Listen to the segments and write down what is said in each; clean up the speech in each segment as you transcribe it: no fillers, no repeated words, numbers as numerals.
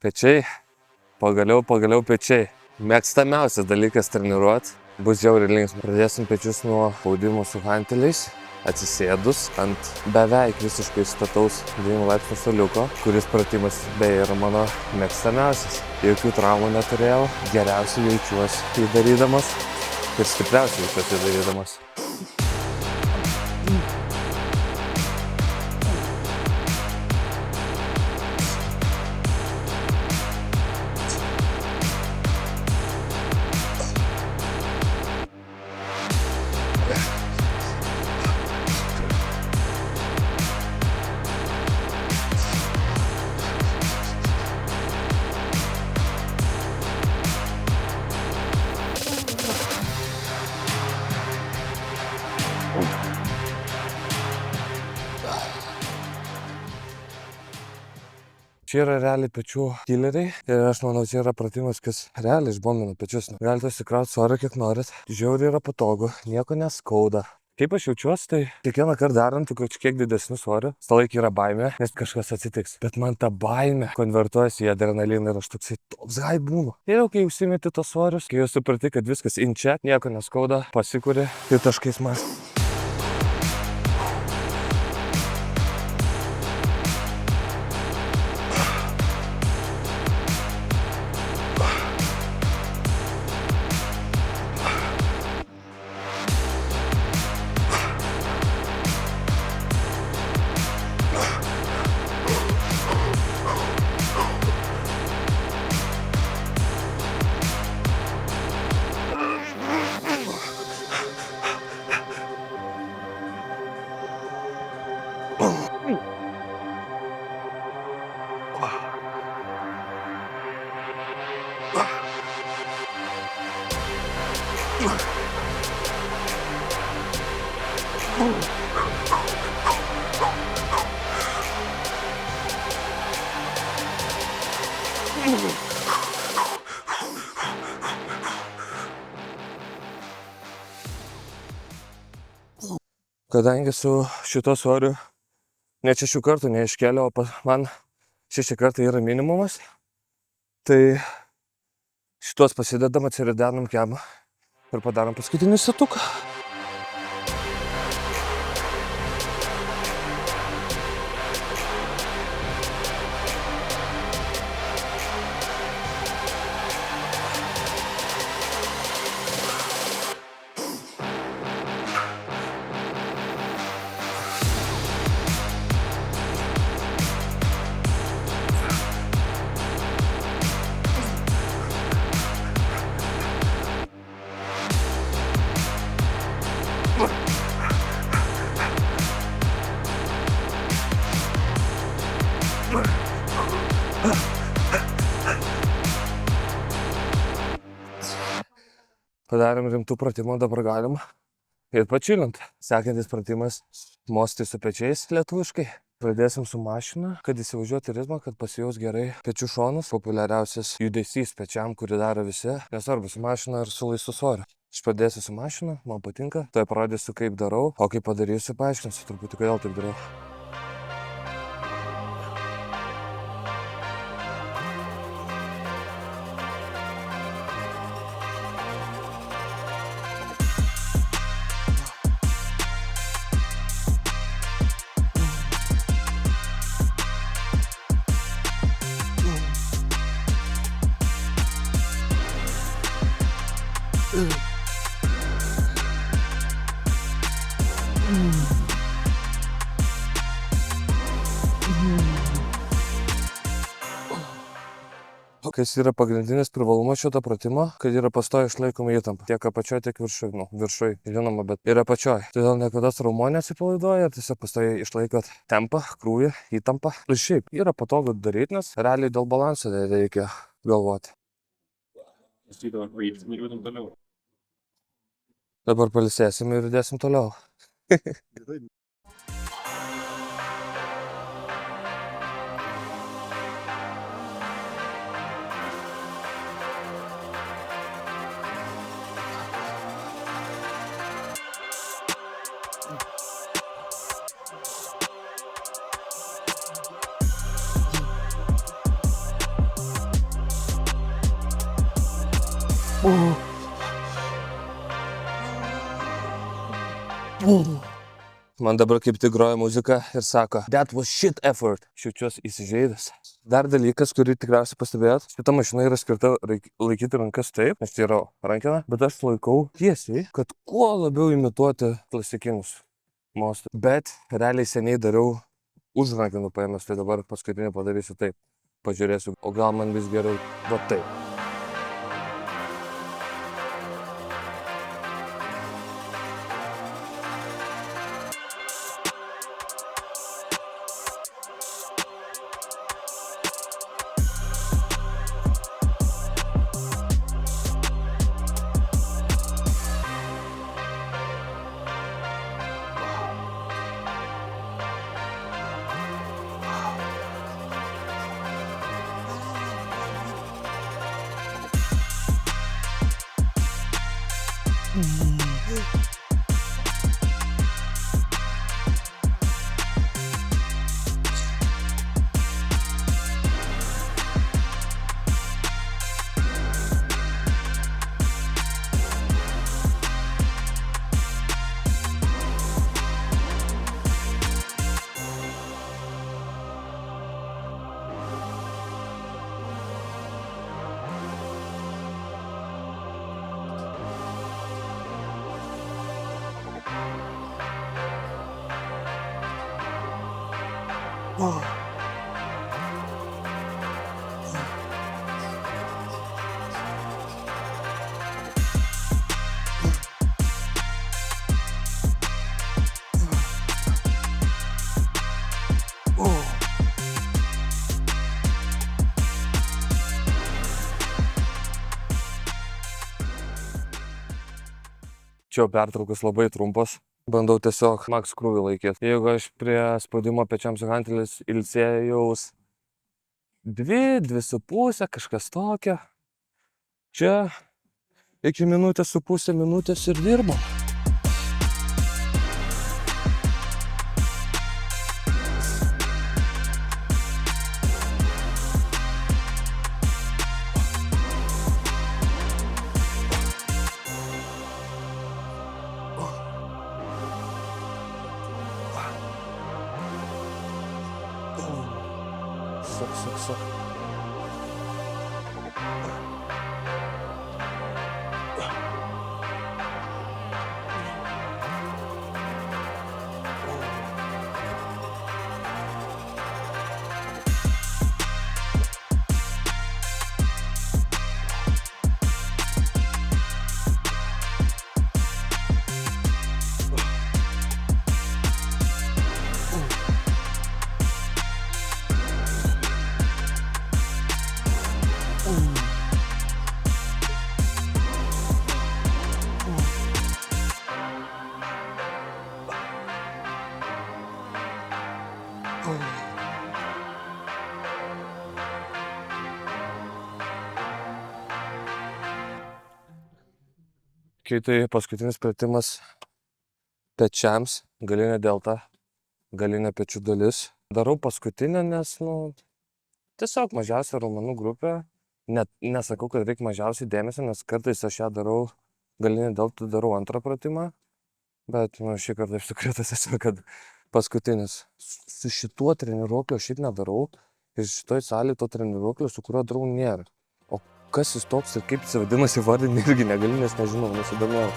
Pečiai. Pagaliau pečiai. Mėgstamiausias dalykas treniruot. Bus žiauriai linksma. Pradėsim pečius nuo spaudimo su hanteliais. Atsisėdus ant beveik visiškai stataus 2 laipsnių suoliuko, kuris pratimas beje yra mano mėgstamiausias. Jokių traumų neturėjau. Geriausiai jaučiuosi jį darydamas. Ir stipriausiai jaučiuosi jį darydamas. Čia yra realiai pečių kileriai ir aš manau, čia yra pratimas, kas realiai išbombina pečius. Galite įsikrauti svorio kiek norit, žiauriai yra patogu, nieko neskauda. Kaip aš jaučiuosi, tai kiekvieną kartą darant kažkiek didesnių svorių, visą laiką yra baimė, nes kažkas atsitiks. Bet man ta baimė konvertuojasi į adrenaliną ir aš toks hype būnu. Ir jau kai užsimeti tos svorius, kai jau supranti, kad viskas in čia, nieko neskauda, pasikuri ir taškais mas. Kadangi su šito svoriu net 6 kartų neiškėliau, o man 6 kartai yra minimumas, tai šitos pasidedam, atsiridenam kemą ir padarom paskutinį setuką. Padarėm rimtų pratimų, dabar galim ir pačilint. Sekantis pratimas mostai su pečiais lietuviškai. Pradėsim su mašina, kad įsivažiuoti ritmą, kad pasijaus gerai pečių šonas. Populiariausias judesys pečiam, kurį daro visi, nesvarbu su mašina ar su laisvu svoriu. Aš pradėsiu su mašina, man patinka, tai parodysiu kaip darau, o kaip padarysiu, paaiškinsiu truputį, kodėl taip darau. Kas yra pagrindinis privalumas šito pratimo, kad yra pastoviai išlaikoma įtampa. Tiek apačioj, tiek viršuj. Viršuj, žinoma, bet ir apačioj. Todėl niekada raumuo neatsipalaiduoja, tiesiog pastoviai išlaikot tempą, krūvį, įtampą. Ir šiaip yra patogu daryti, nes realiai dėl balanso reikia galvoti. Dabar pailsėsim ir judėsim toliau. Man dabar kaip tik groja muzika ir sako, that was shit effort. Aš jaučiuosi įsižeidęs. Dar dalykas, kurį tikriausiai pastebėjot, šita mašina yra skirta laikyti rankas taip, nes tai yra rankena, bet aš laikau tiesiai, kad kuo labiau imituoti klasikinius mostus. Bet realiai seniai dariau už rankenų paėmęs, tai dabar paskutinį padarysiu taip. Pažiūrėsiu, o gal man vis geriau va taip. Čia pertraukas labai trumpas. Bandau tiesiog max krūvį laikyti. Jeigu aš prie spaudimo pečiams hantelis ilsėjaus 2,5, kažkas tokio. Čia iki minutės su pusė minutės ir dirbo. Sak. Kai tai paskutinis pratimas pečiams, galinė delta, galinė pečių dalis. Darau paskutinę, nes, tiesiog mažiausia raumenų grupė. Nesakau, kad reikia mažiausiai dėmesio, nes kartais aš ją darau, galinė delta darau antrą pratimą. Bet, šį kartą aš sukrėtas esu, kad paskutinis. Su šituo treniruokliu aš šit nedarau. Ir šitoj salėje to treniruoklio, su kuriuo darau, nėra. O kas jis toks ir kaip jis vadinasi vardinį irgi negaliu, nes nežinau, nesidomėjau.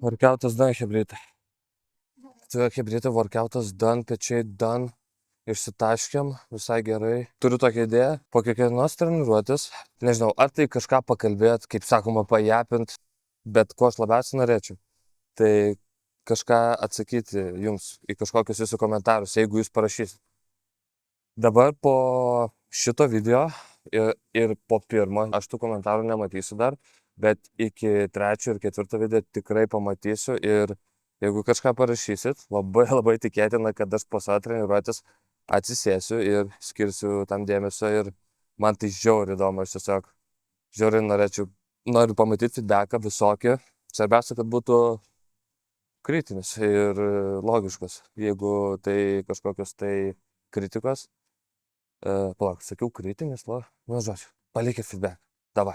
Workoutas done, chebrytė. Tai chebrytė, workoutas done, pečiai done. Išsitaškėm, visai gerai. Turiu tokią idėją, po kiekvienos treniruotės, nežinau, ar tai kažką pakalbėt, kaip sakoma, pajapint, bet ko aš labiausiai norėčiau, tai kažką atsakyti jums į kažkokius jūsų komentarus, jeigu jūs parašysit. Dabar po šito video ir po pirmo, aš tų komentarų nematysiu dar, bet iki trečio ir ketvirto video tikrai pamatysiu ir jeigu kažką parašysit, labai tikėtina, kad aš po savo treniruotės atsisėsiu ir skirsiu tam dėmesio ir man tai žiauriai įdomu, aš tiesiog žiauriai noriu pamatyti feedbacką visokį. Svarbiausia, kad būtų kritinis ir logiškas. Jeigu tai kažkokios tai kritikos, palauk, sakiau kritinis, žodžiu, palikit feedback. Davai.